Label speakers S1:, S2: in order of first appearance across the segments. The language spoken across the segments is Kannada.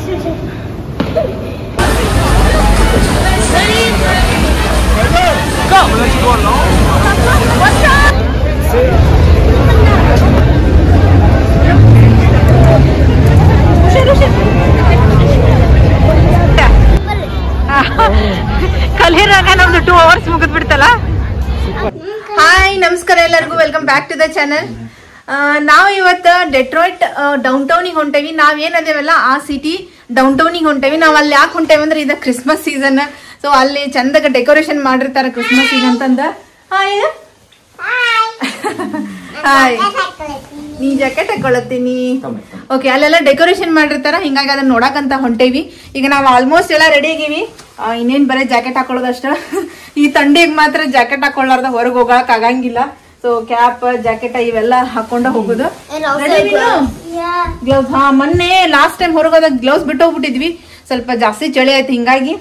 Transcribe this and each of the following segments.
S1: Go! Let's go along. What's up? ಕಲಿರಾಗ ನಮ್ದು 2 hours ಮುಗಿದ್ ಬಿಡ್ತಲ್ಲ. ಹಾಯ್ ನಮಸ್ಕಾರ ಎಲ್ಲರಿಗೂ, welcome back to the channel. ನಾವು ಇವತ್ತು ಡೆಟ್ರಾಯ್ಟ್ ಡೌನ್ ಟೌನಿಗೆ ಹೊಂಟೇವಿ. ನಾವೇನದೇವಲ್ಲ ಆ ಸಿಟಿ ಡೌನ್ ಟೌನಿಗೆ ಹೊಂಟೇವಿ. ನಾವು ಅಲ್ಲಿ ಯಾಕೆ ಹೊಂಟೇವಿ ಅಂದ್ರೆ ಇದು ಕ್ರಿಸ್ಮಸ್ ಸೀಸನ್. ಸೊ ಅಲ್ಲಿ ಚಂದಾಗ ಡೆಕೋರೇಷನ್ ಮಾಡಿರ್ತಾರೆ ಕ್ರಿಸ್ಮಸ್ ಈಗ ಅಂತಂದ. ಹಾಯ್ ಹಾಯ್, ನೀ ಜಾಕೆಟ್ ಹಾಕೊಳತ್ತೀನಿ. ಓಕೆ, ಅಲ್ಲೆಲ್ಲ ಡೆಕೋರೇಷನ್ ಮಾಡಿರ್ತಾರ, ಹಿಂಗಾಗಿ ಅದನ್ನ ನೋಡಕಂತ ಹೊಂಟೇವಿ. ಈಗ ನಾವು ಆಲ್ಮೋಸ್ಟ್ ಎಲ್ಲ ರೆಡಿ ಆಗೀವಿ. ಇನ್ನೇನ್ ಬರೀ ಜಾಕೆಟ್ ಹಾಕೊಳ್ಳೋದಷ್ಟ. ಈ ಥಂಡಿಗೆ ಮಾತ್ರ ಜಾಕೆಟ್ ಹಾಕೊಳ್ಳಾರ್ದ ಹೊರಗೆ ಹೋಗಕ್ ಆಗಂಗಿಲ್ಲ. ಸೊ ಕ್ಯಾಪ್ ಜಾಕೆಟ್ ಇವೆಲ್ಲ ಹಾಕೊಂಡ ಹೋಗುದು. ಗ್ಲೌಸ್, ಹಾ ಮೊನ್ನೆ ಲಾಸ್ಟ್ ಟೈಮ್ ಹೊರಗೋದಾಗ ಗ್ಲೌಸ್ ಬಿಟ್ಟು ಹೋಗ್ಬಿಟ್ಟಿದ್ವಿ. ಸ್ವಲ್ಪ ಜಾಸ್ತಿ ಚಳಿ ಆಯ್ತು, ಹಿಂಗಾಗಿ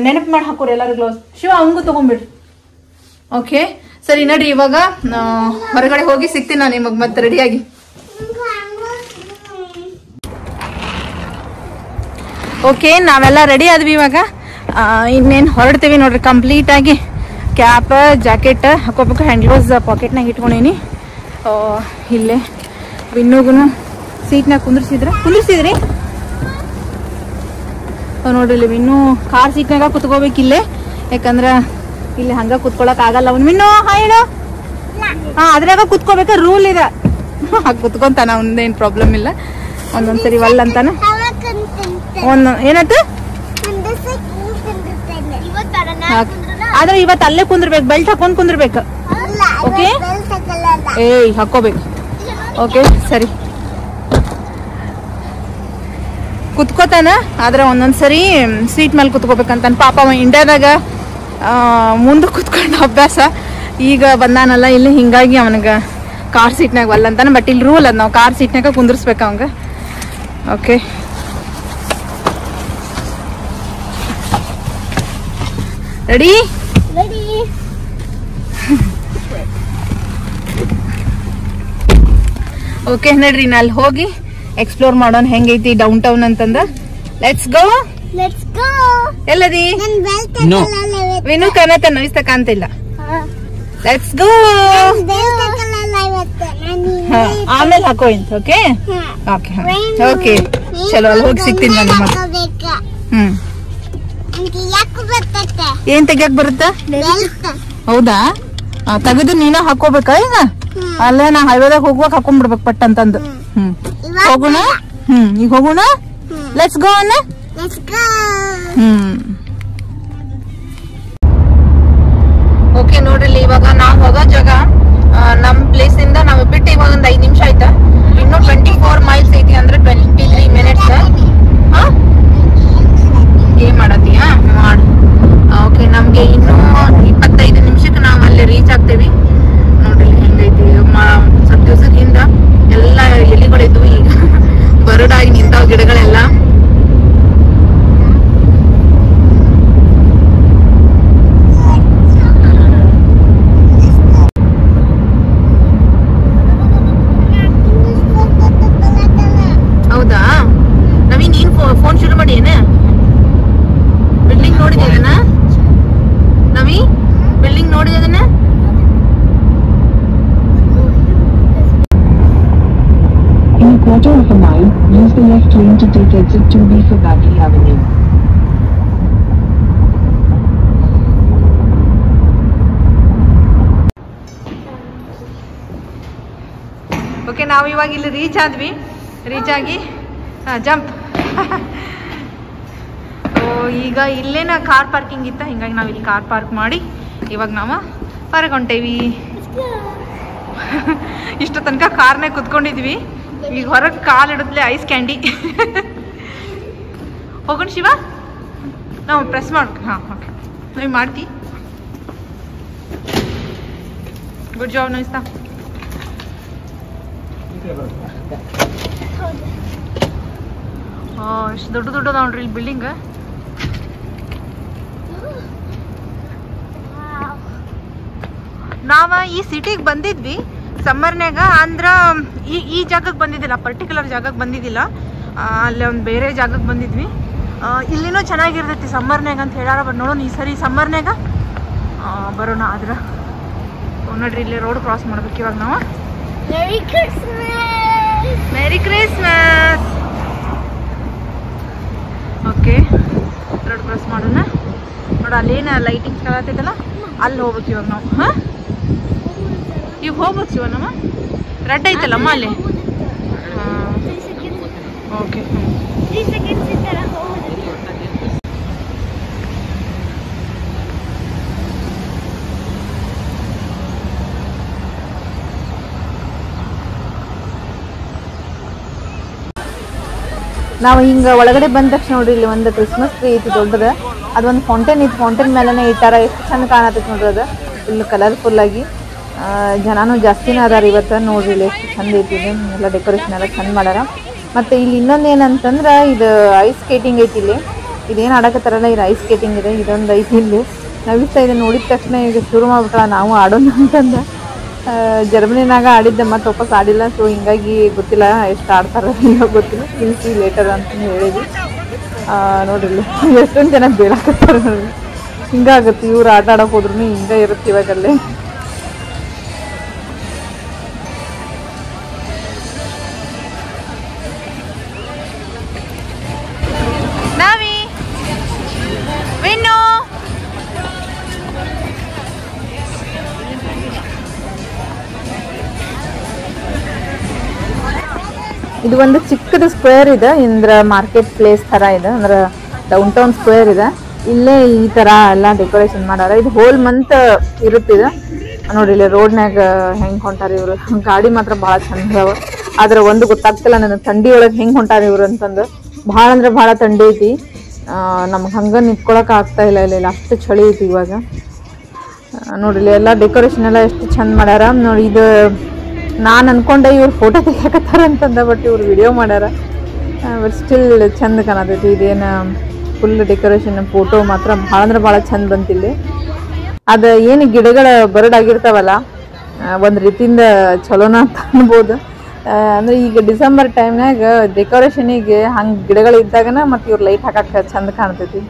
S1: ನೆನಪು ಮಾಡಿ ಹಾಕೋರಿ ಎಲ್ಲರೂ ಗ್ಲೌಸ್. ಶಿವ ಅವಂಗೂ ತಗೊಂಡ್ಬಿಡ್ರಿ. ಓಕೆ ಸರಿ ನಡ್ರಿ, ಇವಾಗ ಹೊರಗಡೆ ಹೋಗಿ ಸಿಗ್ತೀನಿ ನಾನು ನಿಮಗ್ ಮತ್ತೆ ರೆಡಿಯಾಗಿ. ಓಕೆ, ನಾವೆಲ್ಲ ರೆಡಿ ಆದ್ವಿ. ಇವಾಗ ಇನ್ನೇನು ಹೊರಡ್ತೀವಿ ನೋಡ್ರಿ. ಕಂಪ್ಲೀಟ್ ಆಗಿ ಕ್ಯಾಪ್ ಜಾಕೆಟ್ ಹಾಕೋಬೇಕು. ಹ್ಯಾಂಡ್ ಗ್ಲೌಸ್ ಪಾಕೆಟ್ನಾಗ ಇಟ್ಕೊಂಡೀನಿ. ಇಲ್ಲೇ ವಿನ್ನೂಗುನು ಸೀಟ್ನಾಗ ಕುಂದ್ರಿಸಿದ್ರಿ ನೋಡ್ರಿ. ಇಲ್ಲಿ ವಿನ್ನು ಕಾರ್ ಸೀಟ್ನಾಗ ಕುತ್ಕೋಬೇಕು ಇಲ್ಲೇ, ಯಾಕಂದ್ರ ಇಲ್ಲಿ ಹಂಗ ಕುತ್ಕೊಳಕ್ ಆಗಲ್ಲ. ಅವ್ನು ವಿನ್ನು ಹೇಳು, ಹಾ ಅದ್ರಾಗ ಕುತ್ಕೋಬೇಕ ರೂಲ್ ಇದೆ. ಕುತ್ಕೊಂತಾನ, ಅವ್ನದೇನ್ ಪ್ರಾಬ್ಲಮ್ ಇಲ್ಲ. ಒಂದೊಂದ್ಸರಿ ವಲ್ ಅಂತಾನ. ಏನಾಯ್ತು ಆದ್ರೆ ಇವತ್ತು ಅಲ್ಲೇ ಕುಂದ್ರಬೇಕು, ಬೆಲ್ಟ್ ಹಾಕೊಂಡ್ ಕುಂದ್ರಬೇಕು. ಓಕೆ, ಏಯ್ ಹಾಕೋಬೇಕು. ಓಕೆ ಸರಿ, ಕುತ್ಕೋತಾನ. ಆದ್ರೆ ಒಂದೊಂದ್ಸರಿ ಸೀಟ್ ಮೇಲೆ ಕುತ್ಕೋಬೇಕಂತಾನ. ಪಾಪ ಇಂಡಿಯಾದಾಗ ಮುಂದೆ ಕುತ್ಕೊಂಡು ಅಭ್ಯಾಸ, ಈಗ ಬಂದಾನಲ್ಲ ಇಲ್ಲಿ, ಹಿಂಗಾಗಿ ಅವನಿಗ ಕಾರ್ ಸೀಟ್ನಾಗ ವಲ್ಲ ಅಂತಾನ. ಬಟ್ ಇಲ್ಲಿ ರೂಲ್ ಅದ್, ನಾವು ಕಾರ್ ಸೀಟ್ನಾಗ ಕುಂದ್ರಿಸ್ಬೇಕ ಅವಂಗ. Okay ready? ಓಕೆ ನಡ್ರಿ, ನಾ ಅಲ್ಲಿ ಹೋಗಿ ಎಕ್ಸ್ಪ್ಲೋರ್ ಮಾಡೋಣ ಹೆಂಗೈತಿ ಡೌನ್ ಟೌನ್ ಅಂತಂದ. Let's go. ಎಲ್ಲದಿ ವಿನು ಕಾಣತನ? ಇಷ್ಟ ಕಾಣ್ತಿಲ್ಲ. Let's go. ಆಮೇಲೆ ಹಾಕೋ ಇಂತ. ಓಕೆ ಓಕೆ ಓಕೆ ಚಲೋ, ಅಲ್ಲಿ ಹೋಗಿ ಸಿಗ್ತೀನಿ ನಾನು ನಿಮಗೆ. ಏನ್ ತೆಗಿಯಕ್ ಬರುತ್ತ? ಹೌದಾ, ತೆಗೆದು ನೀನ ಹಾಕೋಬೇಕಾ? ಈಗ ಅಲ್ಲೇ ನಾ ಹೈವೇದಾಗ ಹೋಗುವಾಗ ಹಾಕೊಂಡ್ಬಿಡ್ಬೇಕು ಪಟ್ ಅಂತಂದು. ಹೋಗೋಣ. ಈಗ ಹೋಗೋಣ. ಲೆಟ್ಸ್ ಗೋ ಅನ್ನ. ಓಕೆ ನೋಡ್ರಿ, ಇವಾಗ ನಾವ್ ಹೋಗೋ ಜಾಗ ನಮ್ ಪ್ಲೇಸ್ ಇಂದ ನಾವು ಬಿಟ್ಟು ಇವಾಗ ಒಂದ್ 5 ನಿಮಿಷ ಆಯ್ತಾ. ಇನ್ನು 24 ಮೈಲ್ಸ್ ಐತಿ, ಅಂದ್ರೆ 23 ಮಿನಿಟ್ಸ್. ಏನ್ ಮಾಡತ್ತೀಯಾ ಮಾಡು. ಓಕೆ, ನಮ್ಗೆ ಇನ್ನು 25 ನಿಮಿಷಕ್ಕೆ ನಾವು ಅಲ್ಲಿ ರೀಚ್ ಆಗ್ತೇವಿ. ನೋಡ್ರಿ ಹೆಂಗೈತಿ. ಸ್ವಲ್ಪ ದಿವಸದಿಂದ ಎಲ್ಲ ಎಲೆಗಳಿದ್ವು, ಈಗ ಬರಡಾಗಿ ನಿಂತಾವ ಗಿಡಗಳೆಲ್ಲ. ಹೌದಾ ನವೀನ್, ನೀನ್ ಫೋನ್ ಶುರು ಮಾಡಿ ಏನ? ಬಿಲ್ಡಿಂಗ್ ನೋಡಿದೆ ಅದನ್ನ ನವಿ? ಬಿಲ್ಡಿಂಗ್ ನೋಡಿದೆ ಅದನ್ನ?
S2: In a quarter of a mile, use the left lane to take exit 2B for Bagley Avenue.
S1: Okay, ನಾವು ಇವಾಗ ಇಲ್ಲಿ ರೀಚ್ ಆದ್ವಿ. ರೀಚ್ ಆಗಿ ಜಂಪ್. ಈಗ ಇಲ್ಲೇನ ಕಾರ್ ಪಾರ್ಕಿಂಗ್ ಇತ್ತ, ಹಿಂಗಾಗಿ ನಾವು ಇಲ್ಲಿ ಕಾರ್ ಪಾರ್ಕ್ ಮಾಡಿ ಇವಾಗ ನಾವು ಹೊರಗೆ ಹೊಂಟೇವಿ. ಇಷ್ಟು ತನಕ ಕಾರ್ನಾಗ ಕುತ್ಕೊಂಡಿದ್ವಿ, ಈಗ ಹೊರಗೆ ಕಾಲಿಡಿದ್ಲೆ ಐಸ್ ಕ್ಯಾಂಡಿ. ಹೋಗೋಣ ಶಿವ, ನಾವು ಪ್ರೆಸ್ ಮಾಡ್ಕ. ಹಾಂ ಓಕೆ, ನೀವು ಮಾಡ್ತಿ. ಗುಡ್ ಜಾಬ್ ನಮಿಸ್ತಾ. ಎಷ್ಟು ದೊಡ್ಡ ನೋಡ್ರಿ ಇಲ್ಲಿ ಬಿಲ್ಡಿಂಗ್. ನಾವ ಈ ಸಿಟಿಗೆ ಬಂದಿದ್ವಿ ಸಮ್ಮರ್ನ್ಯಾಗ. ಅಂದ್ರ ಈ ಜಾಗಕ್ಕೆ ಬಂದಿದ್ದಿಲ್ಲ, ಪರ್ಟಿಕ್ಯುಲರ್ ಜಾಗಕ್ಕೆ ಬಂದಿದ್ದಿಲ್ಲ. ಅಲ್ಲೇ ಒಂದು ಬೇರೆ ಜಾಗಕ್ಕೆ ಬಂದಿದ್ವಿ. ಇಲ್ಲಿನೂ ಚೆನ್ನಾಗಿರ್ತೈತಿ ಸಮ್ಮರ್ನ್ಯಾಗ ಅಂತ ಹೇಳ್ಯಾರ. ಬಟ್ ನೋಡೋಣ ಈ ಸರಿ ಸಮ್ಮರ್ನ್ಯಾಗ ಬರೋಣ. ಆದ್ರೆ ನೋಡ್ರಿ ಇಲ್ಲಿ ರೋಡ್ ಕ್ರಾಸ್ ಮಾಡ್ಬೇಕು ಇವಾಗ ನಾವು. ಮೆರಿ ಕ್ರಿಸ್ಮಸ್. ಓಕೆ ರೋಡ್ ಕ್ರಾಸ್ ಮಾಡೋಣ. ನೋಡಿ ಅಲ್ಲೇನು ಲೈಟಿಂಗ್ಸ್ ಕಾಣತೈತಲ್ಲ ಅಲ್ಲಿ ಹೋಗ್ಬೇಕು ಇವಾಗ ನಾವು. ಹಾಂ ಇವಾಗ ಹೋಗ್ಬೇಕು ಶಿವ ನಮ್ಮ ರೆಡ್ ಐತಲ್ಲಮ್ಮ ಅಲ್ಲಿ. ಹಾಂ ಓಕೆ ನಾವು ಹಿಂಗೆ ಒಳಗಡೆ ಬಂದ ತಕ್ಷಣ ನೋಡ್ರಿ ಇಲ್ಲಿ ಒಂದು ಕ್ರಿಸ್ಮಸ್ ಟ್ರೀ ಐತಿ ದೊಡ್ಡದ. ಅದೊಂದು ಫೌಂಟೇನ್ ಐತಿ. ಫೌಂಟೇನ್ ಮೇಲೆನೇ ಇಟ್ಟಾರ. ಎಷ್ಟು ಚಂದ ಕಾಣತೈತಿ ನೋಡ್ರಿ ಅದು ಇಲ್ಲಿ ಕಲರ್ಫುಲ್ ಆಗಿ. ಜನನೂ ಜಾಸ್ತಿನೇ ಅದಾರ ಇವತ್ತು. ನೋಡ್ರಿ ಇಲ್ಲಿ ಎಷ್ಟು ಚಂದ ಐತಿ. ಎಲ್ಲ ಡೆಕೋರೇಷನ್ ಎಲ್ಲ ಚಂದ ಮಾಡ್ಯಾರ. ಮತ್ತು ಇಲ್ಲಿ ಇನ್ನೊಂದು ಏನಂತಂದ್ರೆ ಇದು ಐಸ್ ಸ್ಕೇಟಿಂಗ್ ಐತಿ. ಇಲ್ಲಿ ಇದೇನು ಆಡಕತ್ತಾರಲ್ಲ ಇದು ಐಸ್ ಸ್ಕೇಟಿಂಗ್ ಇದೆ. ಇದೊಂದು ಐತಿ ಇಲ್ಲಿ. ನವಿಸ್ತಾ ಇದೆ ನೋಡಿದ ತಕ್ಷಣ ಈಗ ಶುರು ಮಾಡ್ಬಿಟ್ಟ ನಾವು ಆಡೋಣ ಅಂತಂದ. ಜರ್ಮನಿನಾಗ ಆಡಿದ್ದೆ ಮತ್ತು ವಾಪಸ್ ಆಡಿಲ್ಲ. ಸೊ ಹಿಂಗಾಗಿ ಗೊತ್ತಿಲ್ಲ ಎಷ್ಟು ಆಡ್ತಾರ ಇಲ್ಲ ಗೊತ್ತಿಲ್ಲ. ತಿಳಿಸಿ ಲೇಟರ್ ಅಂತ ಹೇಳಿದ್ವಿ. ನೋಡ್ರಿ ಎಷ್ಟೊಂದು ಜನ ಬೀಳಾಕತ್ತಾರ ನೋಡ್ರಿ. ಹಿಂಗಾಗುತ್ತೆ ಇವ್ರು ಆಟ ಆಡೋಕೆ ಹೋದ್ರು ಹಿಂಗೆ ಇರುತ್ತೆ ಇವಾಗಲ್ಲೇ. ಇದು ಒಂದು ಚಿಕ್ಕದು ಸ್ಕ್ವೇರ್ ಇದೆ. ಇಂದ್ರ ಮಾರ್ಕೆಟ್ ಪ್ಲೇಸ್ ಥರ ಇದೆ. ಅಂದ್ರೆ ಡೌನ್ ಟೌನ್ ಸ್ಕ್ವೇರ್ ಇದೆ. ಇಲ್ಲೇ ಈ ಥರ ಎಲ್ಲ ಡೆಕೋರೇಷನ್ ಮಾಡಾರ. ಇದು ಹೋಲ್ ಮಂತ್ ಇರುತ್ತಿದೆ. ನೋಡಿ ಇಲ್ಲಿ ರೋಡ್ನಾಗ ಹೆಂಗೆ ಹೊಂಟಾರ ಇವರು. ಗಾಡಿ ಮಾತ್ರ ಭಾಳ ಚಂದ ಅದಾವ. ಆದ್ರೆ ಒಂದು ಗೊತ್ತಾಗ್ತಿಲ್ಲ ನನಗೆ ಥಂಡಿ ಒಳಗೆ ಹೆಂಗೆ ಹೊಂಟಾರ ಇವ್ರು ಅಂತಂದು. ಭಾಳ ಅಂದ್ರೆ ಭಾಳ ಥಂಡಿ ಐತಿ. ನಮ್ಗೆ ಹಂಗೆ ನಿಂತ್ಕೊಳಕ್ಕೆ ಆಗ್ತಾ ಇಲ್ಲ. ಇಲ್ಲ ಅಷ್ಟು ಚಳಿ ಐತಿ ಇವಾಗ. ನೋಡಿಲ್ಲಿ ಎಲ್ಲ ಡೆಕೋರೇಷನ್ ಎಲ್ಲ ಎಷ್ಟು ಚಂದ ಮಾಡ್ಯಾರ ನೋಡಿ. ಇದು ನಾನು ಅನ್ಕೊಂಡೆ ಇವ್ರು ಫೋಟೋ ತೆಗಿಯಕತ್ತಾರ ಅಂತಂದ. ಬಟ್ ಇವ್ರು ವಿಡಿಯೋ ಮಾಡ್ಯಾರ. ಬಟ್ ಸ್ಟಿಲ್ ಚಂದ ಕಾಣತೈತಿ. ಇದೇನು ಫುಲ್ ಡೆಕೋರೇಷನ್ ಫೋಟೋ ಮಾತ್ರ ಭಾಳ ಅಂದ್ರೆ ಭಾಳ ಚಂದ ಬಂತಿಲ್ಲಿ. ಅದು ಏನು ಗಿಡಗಳ ಬರ್ಡ್ ಆಗಿರ್ತಾವಲ್ಲ ಒಂದು ರೀತಿಯಿಂದ ಚಲೋನ ಅಂತ ಅನ್ಬೋದು. ಅಂದರೆ ಈಗ ಡಿಸೆಂಬರ್ ಟೈಮ್ನಾಗ ಡೆಕೋರೇಷನಿಗೆ ಹಂಗೆ ಗಿಡಗಳು ಇದ್ದಾಗನ ಮತ್ತು ಇವ್ರು ಲೈಟ್ ಹಾಕಕ್ಕೆ ಚಂದ ಕಾಣ್ತೈತಿ.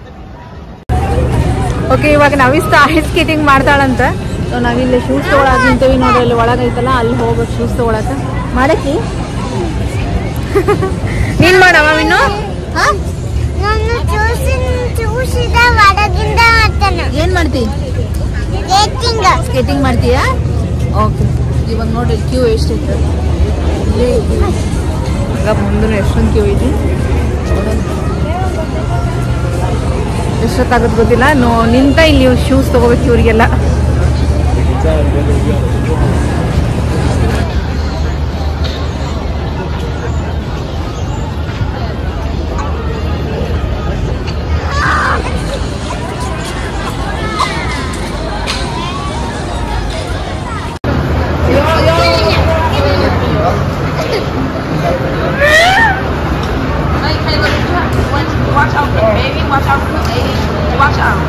S1: ಓಕೆ ಇವಾಗ ನಾವಿಷ್ಟ ಐಸ್ ಸ್ಕೇಟಿಂಗ್ ಮಾಡ್ತಾಳಂತ. ಸೊ ನಾವಿಲ್ಲಿ ಶೂಸ್ ತೊಗೊಳಕ್ಕೆ ನಿಂತೇವಿ ನೋಡ್ರಿ. ಅಲ್ಲಿ ಒಳಗೈತಲ್ಲ ಅಲ್ಲಿ ಹೋಗ್ಬೇಕು ಶೂಸ್ ತೊಗೊಳಕ್ಕೆ. ಮಾಡಕ್ಕಿ ನೀನು ಮಾಡವ ಇನ್ನು ಏನು ಮಾಡ್ತಿ? ಸ್ಕೇಟಿಂಗ್ ಮಾಡ್ತೀಯಾ? ಓಕೆ ಇವಾಗ ನೋಡ್ರಿ ಕ್ಯೂ ಎಷ್ಟೈತೆ. ಈಗ ಮುಂದೆ ಎಷ್ಟೊಂದು ಕ್ಯೂ ಐತಿ. ಎಷ್ಟೊತ್ತಾಗುತ್ತೆ ಗೊತ್ತಿಲ್ಲ. ನಿಂತ ಇಲ್ಲಿ ಶೂಸ್ ತೊಗೋಬೇಕು ಇವ್ರಿಗೆಲ್ಲ.
S3: Watch out, baby. Watch out, baby. Watch out.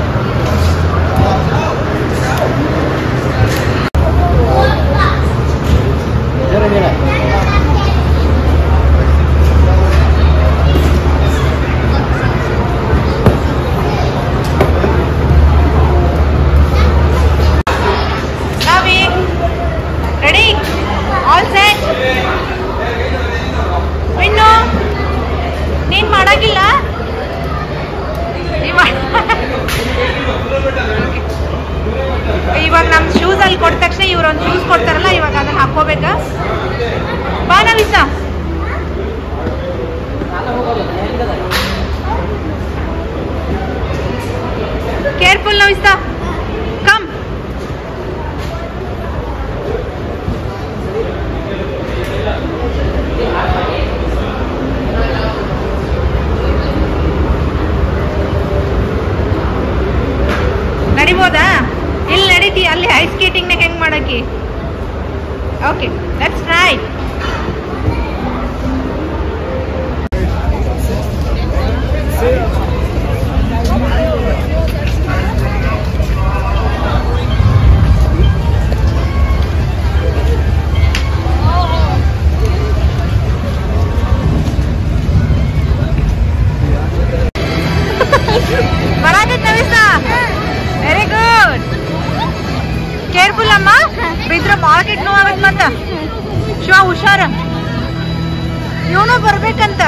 S3: Ready? All set? Winnu? ನೀನ್ ಮಾಡಾಗಿಲ್ಲ? ಇವಾಗ ನಮ್ ಶೂಸ್ ಅಲ್ಲಿ ಕೊಟ್ಟ ತಕ್ಷಣ ಇವ್ರು ಒಂದು ಶೂಸ್ ಕೊಡ್ತಾರಲ್ಲ, ಇವಾಗ ಅದನ್ನ ಹಾಕೋಬೇಕಾ? ಬಾ ನವಿಸ. ಕೇರ್ಫುಲ್ ನವಿಸ. ಕಮ್. ನಡಿಬೋದಾ? ಇಲ್ಲಿ ನಡೀತಿ. ಅಲ್ಲಿ ಐಸ್ ಸ್ಕೇಟಿಂಗ್ನಾಗ ಹೆಂಗ್ ಮಾಡಕ್ಕೆ? Okay let's try.
S1: ಬಿದ್ರ ಮಾರ್ಕೆಟ್ ನೋವಾಗತ್ ಮತ್ತ ಶಿವ ಹುಷಾರ ಇವನು ಬರ್ಬೇಕಂತ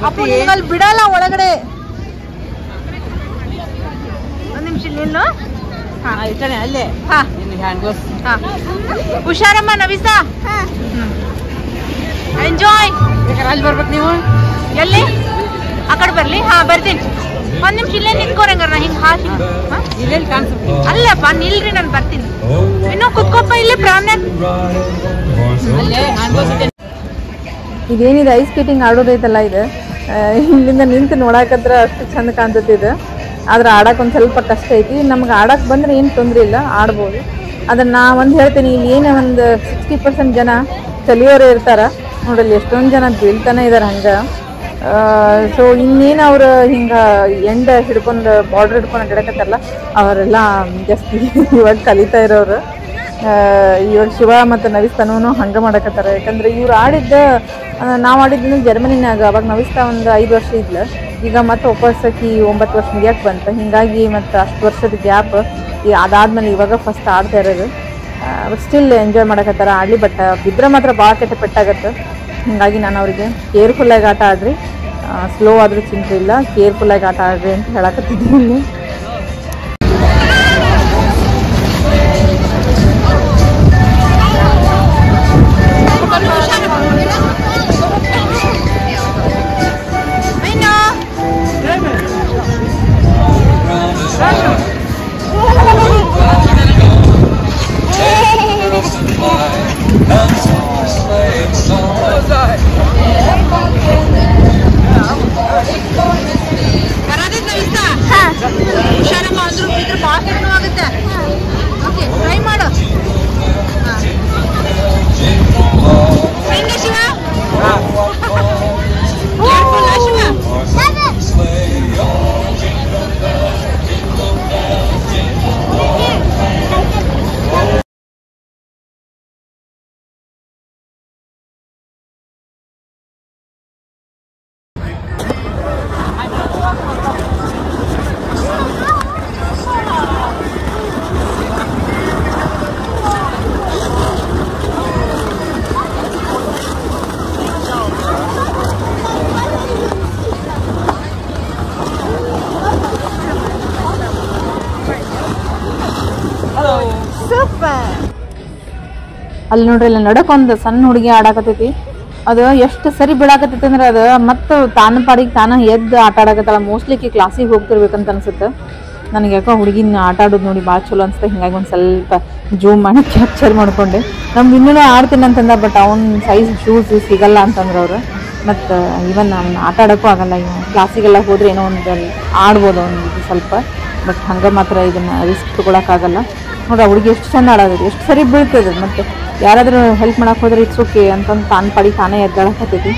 S1: ಅಪ್ಪು ನಿಮ್ಮಲ್ಲಿ ಬಿಡಲ್ಲ ಒಳಗಡೆ ಒಂದ್ ನಿಮಿಷ ನಿಲ್ಲು
S3: ಅಲ್ಲೇ
S1: ಹಾ ಹುಷಾರಮ್ಮ ನವಿಸಾ ಎಂಜಾಯ್
S3: ಅಲ್ಲಿ ಬರ್ಬೇಕು ನೀವು
S1: ಎಲ್ಲಿ ಆ ಕಡೆ ಬರ್ಲಿ ಹಾ ಬರ್ತೀನಿ ಒಂದ್ ನಿಮಿಷ ಇಲ್ಲೇ ನಿಂತ್ಕೋರಂಗಾರ ನಾ ಹಿಂಗ್ ಹಾಕಿ
S3: ಇಲ್ಲೆಲ್ಲಿ ಕಾಣಿಸುತ್ತೆ
S1: ಅಲ್ಲಪ್ಪ ನಿಲ್ರಿ ನಾನು ಬರ್ತೀನಿ ಇನ್ನೂ ಕುತ್ಕೊಪ್ಪ ಇಲ್ಲಿ ಪ್ರಾಮ್ನಾಥ್
S3: ಅಲ್ಲೇ
S4: ಇದೇನಿದೆ ಐಸ್ ಸ್ಕೇಟಿಂಗ್ ಆಡೋದೈತಲ್ಲ ಇದು ಇಲ್ಲಿಂದ ನಿಂತು ನೋಡಾಕತ್ರ ಅಷ್ಟು ಚಂದ ಕಾಣ್ತೈತಿ ಇದು ಆದ್ರೆ ಆಡಕ್ಕೆ ಒಂದು ಸ್ವಲ್ಪ ಕಷ್ಟ ಐತಿ ನಮ್ಗೆ ಆಡಕ್ಕೆ ಬಂದ್ರೆ ಏನು ತೊಂದರೆ ಇಲ್ಲ ಆಡ್ಬೋದು ಅದನ್ನ ನಾ ಒಂದು ಹೇಳ್ತೀನಿ ಇಲ್ಲಿ ಏನೇ ಒಂದು 60% ಜನ ಕಲಿಯೋರು ಇರ್ತಾರ ನೋಡಲ್ಲಿ ಎಷ್ಟೊಂದು ಜನ ಬೀಳ್ತಾನೆ ಇದಾರೆ ಹಂಗೆ ಸೊ ಇನ್ನೇನು ಅವ್ರು ಹಿಂಗೆ ಎಂಡ ಹಿಡ್ಕೊಂಡು ಬಾರ್ಡ್ರ್ ಹಿಡ್ಕೊಂಡು ಅಡ್ಡಾಡಕತ್ತಾರಲ್ಲ ಅವರೆಲ್ಲ ಜಾಸ್ತಿ ಇವಾಗ ಕಲಿತಾ ಇರೋರು ಇವಾಗ ಶಿವ ಮತ್ತು ನವಿಸ್ತಾನೂ ಹಂಗೆ ಮಾಡಕತ್ತಾರ ಯಾಕಂದ್ರೆ ಇವ್ರು ಆಡಿದ್ದ ನಾವು ಆಡಿದ್ದು ಜರ್ಮನಿನಾಗ ಅವಾಗ ನವಿಸ್ತಾ ಒಂದು 5 ವರ್ಷ ಇದ್ಲು ಈಗ ಮತ್ತೆ ವಾಪಸ್ಸಾಕಿ 9 ವರ್ಷ ಮುಗಿಯಕ್ಕೆ ಬಂತು ಹಿಂಗಾಗಿ ಮತ್ತು ಅಷ್ಟು ವರ್ಷದ ಗ್ಯಾಪ್ ಅದಾದ್ಮೇಲೆ ಇವಾಗ ಫಸ್ಟ್ ಆಡ್ತಾ ಇರೋದು ಬಟ್ ಸ್ಟಿಲ್ ಎಂಜಾಯ್ ಮಾಡಕತ್ತಾರ ಆಡಲಿ ಬಟ್ ಬಿದ್ದರೆ ಮಾತ್ರ ಭಾಳ ಕೆಟ್ಟ ಪೆಟ್ಟಾಗತ್ತೆ ಹಿಂಗಾಗಿ ನಾನು ಅವ್ರಿಗೆ ಕೇರ್ಫುಲ್ಲಾಗಿ ಆಟ ಆಡ್ರಿ ಸ್ಲೋ ಆದರೂ ಚಿಂತೆ ಇಲ್ಲ ಕೇರ್ಫುಲ್ಲಾಗಿ ಆಟ ಆಡ್ರಿ ಅಂತ ಹೇಳಕತ್ತಿದ್ದೀನಿ
S1: ಹುಷಾರಮ್ಮ ಅಂದ್ರು ಬಿದ್ರೆ ಭಾಳ ಕೆಟ್ಟನೂ ಆಗುತ್ತೆ ಓಕೆ ಟ್ರೈ ಮಾಡು ಹೆಂಗೆ ಶಿವ ಕೇರ್ಫುಲ್ ಶಿವ ಅಲ್ಲಿ ನೋಡ್ರಿ ಇಲ್ಲ ನಡಕ್ ಒಂದು ಸಣ್ಣ ಹುಡುಗಿ ಆಡಾಕತೈತಿ ಅದು ಎಷ್ಟು ಸರಿ ಬಿಡಾಕತೈತಿ ಅಂದ್ರೆ ಅದು ಮತ್ತು ತಾನ ಪಾಡಿಗೆ ತಾನ ಎದ್ದು ಆಟ ಆಡಕತ್ತಲ್ಲ ಮೋಸ್ಟ್ಲಿ ಕ್ಲಾಸಿಗೆ ಹೋಗ್ತಿರ್ಬೇಕಂತ ಅನ್ಸುತ್ತೆ ನನಗೆ ಯಾಕೋ ಹುಡುಗಿನ ಆಟ ಆಡೋದು ನೋಡಿ ಭಾಳ ಚಲೋ ಅನ್ಸುತ್ತೆ ಹಿಂಗಾಗಿ ಒಂದು ಸ್ವಲ್ಪ ಜೂಮ್ ಮಾಡಿ ಕ್ಯಾಪ್ಚರ್ ಮಾಡ್ಕೊಂಡೆ ನಮ್ಗೆ ಇನ್ನೂ ಆಡ್ತೀನಿ ಅಂತಂದ ಬಟ್ ಅವ್ನ ಸೈಜ್ ಶೂಸ್ ಸಿಗಲ್ಲ ಅಂತಂದ್ರೆ ಅವರು ಮತ್ತು ಈವನ್ ಅವ್ನು ಆಟ ಆಡೋಕ್ಕೂ ಆಗಲ್ಲ ಕ್ಲಾಸಿಗೆಲ್ಲ ಹೋದ್ರೆ ಏನೋ ಒಂದು ಆಡ್ಬೋದು ಒಂದು ಸ್ವಲ್ಪ ಬಟ್ ಹಂಗೆ ಮಾತ್ರ ಇದನ್ನು ರಿಸ್ಕ್ ತೊಗೊಳಕ್ಕಾಗಲ್ಲ ನೋಡ್ರಿ ಹುಡುಗಿ ಎಷ್ಟು ಚಂದ ಆಡೋದು ಎಷ್ಟು ಸರಿ ಬೀಳ್ತದೆ ಮತ್ತು ಯಾರಾದರೂ ಹೆಲ್ಪ್ ಮಾಡಕ್ಕೆ ಹೋದ್ರೆ ಇಟ್ಸ್ ಓಕೆ ಅಂತಂದು ತಾನು ಪಾಡಿ ತಾನೇ ಎದ್ದಾಡಕತ್ತೈತಿ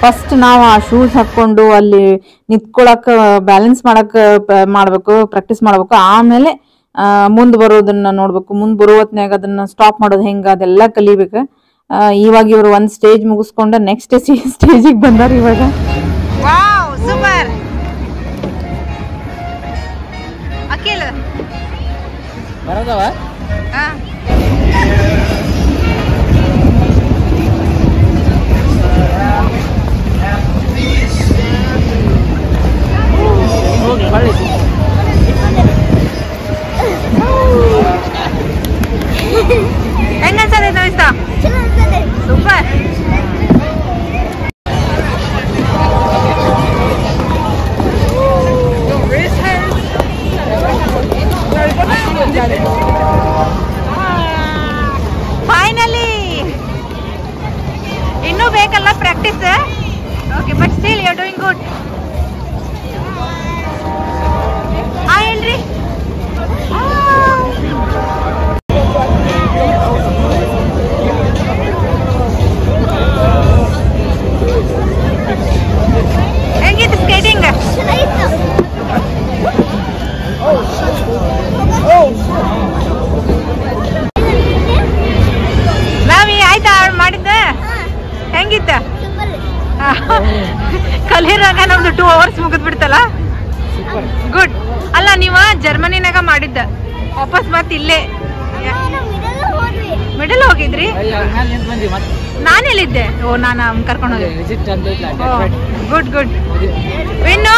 S1: ಫಸ್ಟ್ ನಾವು ಆ ಶೂಸ್ ಹಾಕ್ಕೊಂಡು ಅಲ್ಲಿ ನಿಂತ್ಕೊಳಕ್ಕೆ ಬ್ಯಾಲೆನ್ಸ್ ಮಾಡಬೇಕು ಪ್ರಾಕ್ಟೀಸ್ ಮಾಡಬೇಕು ಆಮೇಲೆ ಮುಂದೆ ಬರೋದನ್ನ ನೋಡ್ಬೇಕು ಮುಂದೆ ಬರೋ ಹೊತ್ನ್ಯಾಗ ಅದನ್ನ ಸ್ಟಾಪ್ ಮಾಡೋದು ಹೆಂಗೆ ಅದೆಲ್ಲ ಕಲಿಬೇಕು ಇವಾಗ ಇವರು ಒಂದು ಸ್ಟೇಜ್ ಮುಗಿಸ್ಕೊಂಡು ನೆಕ್ಸ್ಟ್ ಸ್ಟೇಜಿಗೆ ಬಂದಾರ ಇವಾಗ ವಾವ್ ಸೂಪರ್ ಅಖಿಲ್
S3: ಬರೋದವ
S1: ಹೆಂಗ ಅನ್ಸದೆ ನವಿಸ್ತಾ ಸೂಪರ್ ಫೈನಲಿ ಇನ್ನೂ ಬೇಕಲ್ಲ practice okay but still you are doing good ಏನ್ರಿ ಹೆಂಗಿತ್ತು ಸ್ಕೇಟಿಂಗ್ ನಾವಿ ಆಯ್ತಾ ಮಾಡಿದ್ದ ಹೆಂಗಿತ್ತ ಕಲಿರಾಗ ನಮ್ದು 2 hours ಮುಗಿದ್ ಬಿಡ್ತಲ್ಲ ಗುಡ್ ಅಲ್ಲ ನೀವ ಜರ್ಮನಿನಾಗ ಮಾಡಿದ್ದ ವಾಪಸ್ ಮತ್ ಇಲ್ಲೇ
S3: ಮಿಡಲ್ ಹೋಗಿದ್ರಿ? ನಾನೆಲ್ಲಿದ್ದೆ? ಓ ನಾನು ಕರ್ಕೊಂಡು ಹೋದೆ. Good good. ಇನ್ನು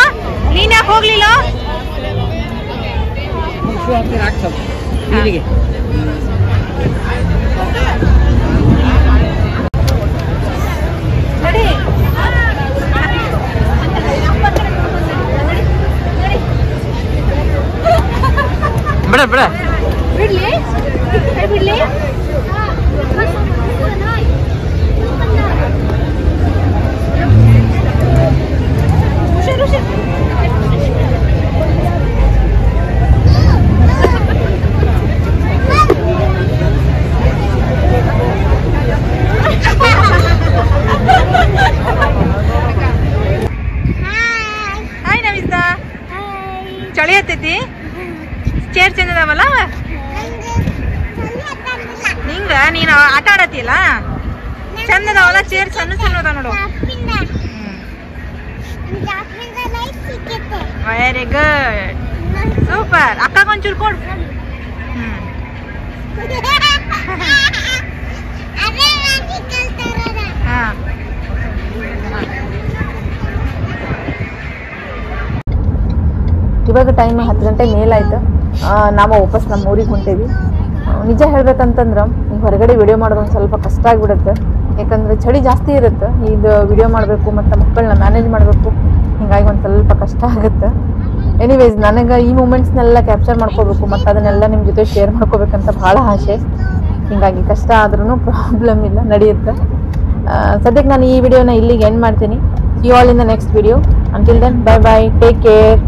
S3: ನೀನ್ ಯಾಕೆ ಹೋಗ್ಲಿಲ್ಲ?
S5: ಬಿಡ ಬಿಡ
S3: ಬಿಡ್ಲಿ ಬಿಡ್ಲಿ. ಹಾಯ್ ನಮಿತಾ. ಚಳಿ ಹತ್ತೈತಿ? ಚೇರ್ ಚಂದ ಅದಾವಲ್ಲ ನಿಂಗ? ನೀನು ಆಟ ಆಡತ್ತಿಲ್ಲ? ಚಂದ ಅದಾವಲ್ಲ ಚೇರ್, ಸಣ್ಣ ಸಣ್ಣ ಅದಾವ ನೋಡು. Very good, super. ಅಕ್ಕಗ ಒಂಚೂರು ಕೊಡು. ಹಾ
S4: ಇವಾಗ ಟೈಮ್ 10 ಗಂಟೆ ಮೇಲಾಯ್ತು. ನಾವು ವಾಪಸ್ ನಮ್ಮ ಊರಿಗೆ ಹೊಂಟೇವಿ. ನಿಜ ಹೇಳ್ಬೇಕಂತಂದ್ರೆ ಈಗ ಹೊರಗಡೆ ವಿಡಿಯೋ ಮಾಡೋದು ಒಂದು ಸ್ವಲ್ಪ ಕಷ್ಟ ಆಗಿಬಿಡುತ್ತೆ. ಯಾಕಂದರೆ ಚಳಿ ಜಾಸ್ತಿ ಇರುತ್ತೆ. ಇದು ವಿಡಿಯೋ ಮಾಡಬೇಕು ಮತ್ತು ಮಕ್ಕಳನ್ನ ಮ್ಯಾನೇಜ್ ಮಾಡಬೇಕು, ಹೀಗಾಗಿ ಒಂದು ಸ್ವಲ್ಪ ಕಷ್ಟ ಆಗುತ್ತೆ. ಎನಿವೇಸ್ ನನಗೆ ಈ ಮೂಮೆಂಟ್ಸ್ನೆಲ್ಲ ಕ್ಯಾಪ್ಚರ್ ಮಾಡ್ಕೋಬೇಕು ಮತ್ತು ಅದನ್ನೆಲ್ಲ ನಿಮ್ಮ ಜೊತೆ ಶೇರ್ ಮಾಡ್ಕೋಬೇಕಂತ ಭಾಳ ಆಸೆ. ಹೀಗಾಗಿ ಕಷ್ಟ ಆದ್ರೂ ಪ್ರಾಬ್ಲಮ್ ಇಲ್ಲ, ನಡೆಯುತ್ತೆ. ಸದ್ಯಕ್ಕೆ ನಾನು ಈ ವಿಡಿಯೋನ ಇಲ್ಲಿಗೆ ಎಂಡ್ ಮಾಡ್ತೀನಿ. You all in the next video. Until then bye bye, take care.